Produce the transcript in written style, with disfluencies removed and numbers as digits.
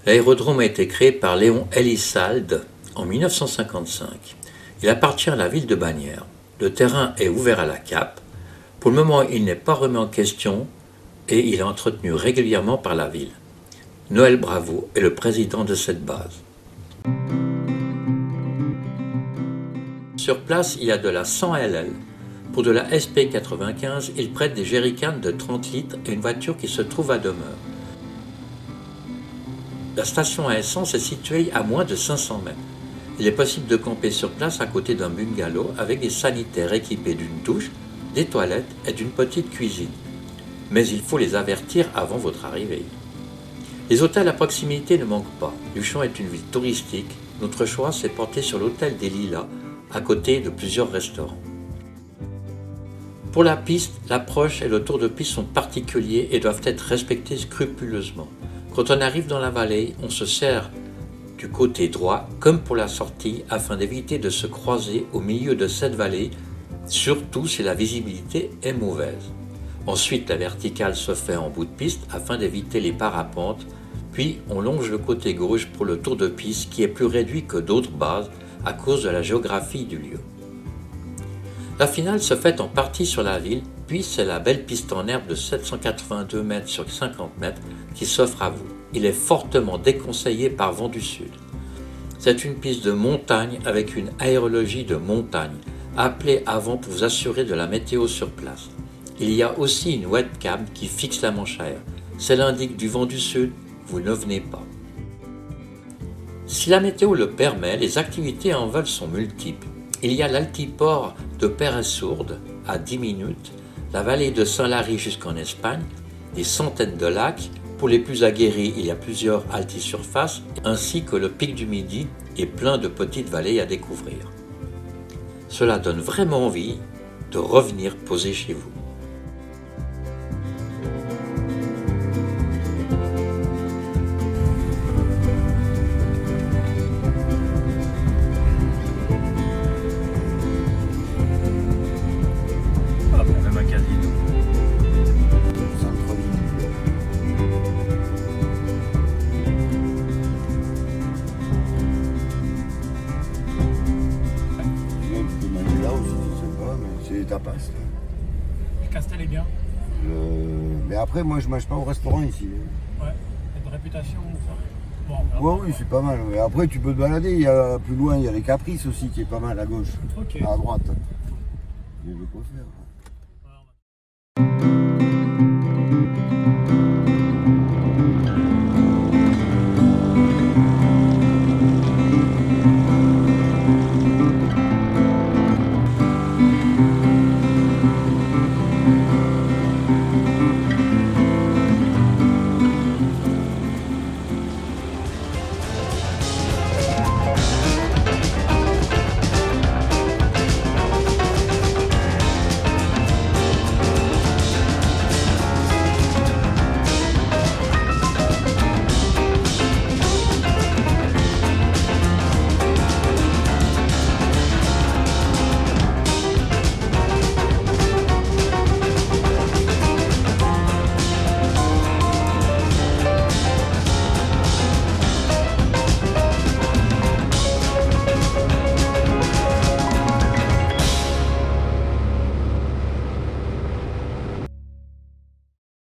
L'aérodrome a été créé par Léon Elissalde en 1955. Il appartient à la ville de Bagnères. Le terrain est ouvert à la cape. Pour le moment, il n'est pas remis en question et il est entretenu régulièrement par la ville. Noël Bravo est le président de cette base. Sur place, il y a de la 100 LL. Pour de la SP95, il prête des jerrycans de 30 litres et une voiture qui se trouve à demeure. La station à essence est située à moins de 500 mètres. Il est possible de camper sur place à côté d'un bungalow avec des sanitaires équipés d'une douche, des toilettes et d'une petite cuisine. Mais il faut les avertir avant votre arrivée. Les hôtels à proximité ne manquent pas. Luchon est une ville touristique. Notre choix s'est porté sur l'hôtel des Lilas, à côté de plusieurs restaurants. Pour la piste, l'approche et le tour de piste sont particuliers et doivent être respectés scrupuleusement. Quand on arrive dans la vallée, on se serre du côté droit comme pour la sortie afin d'éviter de se croiser au milieu de cette vallée, surtout si la visibilité est mauvaise. Ensuite, la verticale se fait en bout de piste afin d'éviter les parapentes, puis on longe le côté gauche pour le tour de piste qui est plus réduit que d'autres bases à cause de la géographie du lieu. La finale se fait en partie sur la ville, puis c'est la belle piste en herbe de 782 mètres sur 50 mètres qui s'offre à vous. Il est fortement déconseillé par vent du sud. C'est une piste de montagne avec une aérologie de montagne. Appelez avant pour vous assurer de la météo sur place. Il y a aussi une webcam qui fixe la manche à air. Si elle indique du vent du sud, vous ne venez pas. Si la météo le permet, les activités en vol sont multiples. Il y a l'altiport de Perres-Sourdes à 10 minutes, la vallée de Saint-Lary jusqu'en Espagne, des centaines de lacs. Pour les plus aguerris, il y a plusieurs altisurfaces, ainsi que le pic du Midi et plein de petites vallées à découvrir. Cela donne vraiment envie de revenir poser chez vous. Tapas. Le Castel est bien. Mais après, moi, je mange pas au restaurant ici. Ouais, il y a de réputation. Bon, ouais, oui, c'est pas mal. Mais après, tu peux te balader. Il y a plus loin, il y a les Caprices aussi qui est pas mal à gauche, à droite. Il y a de quoi faire.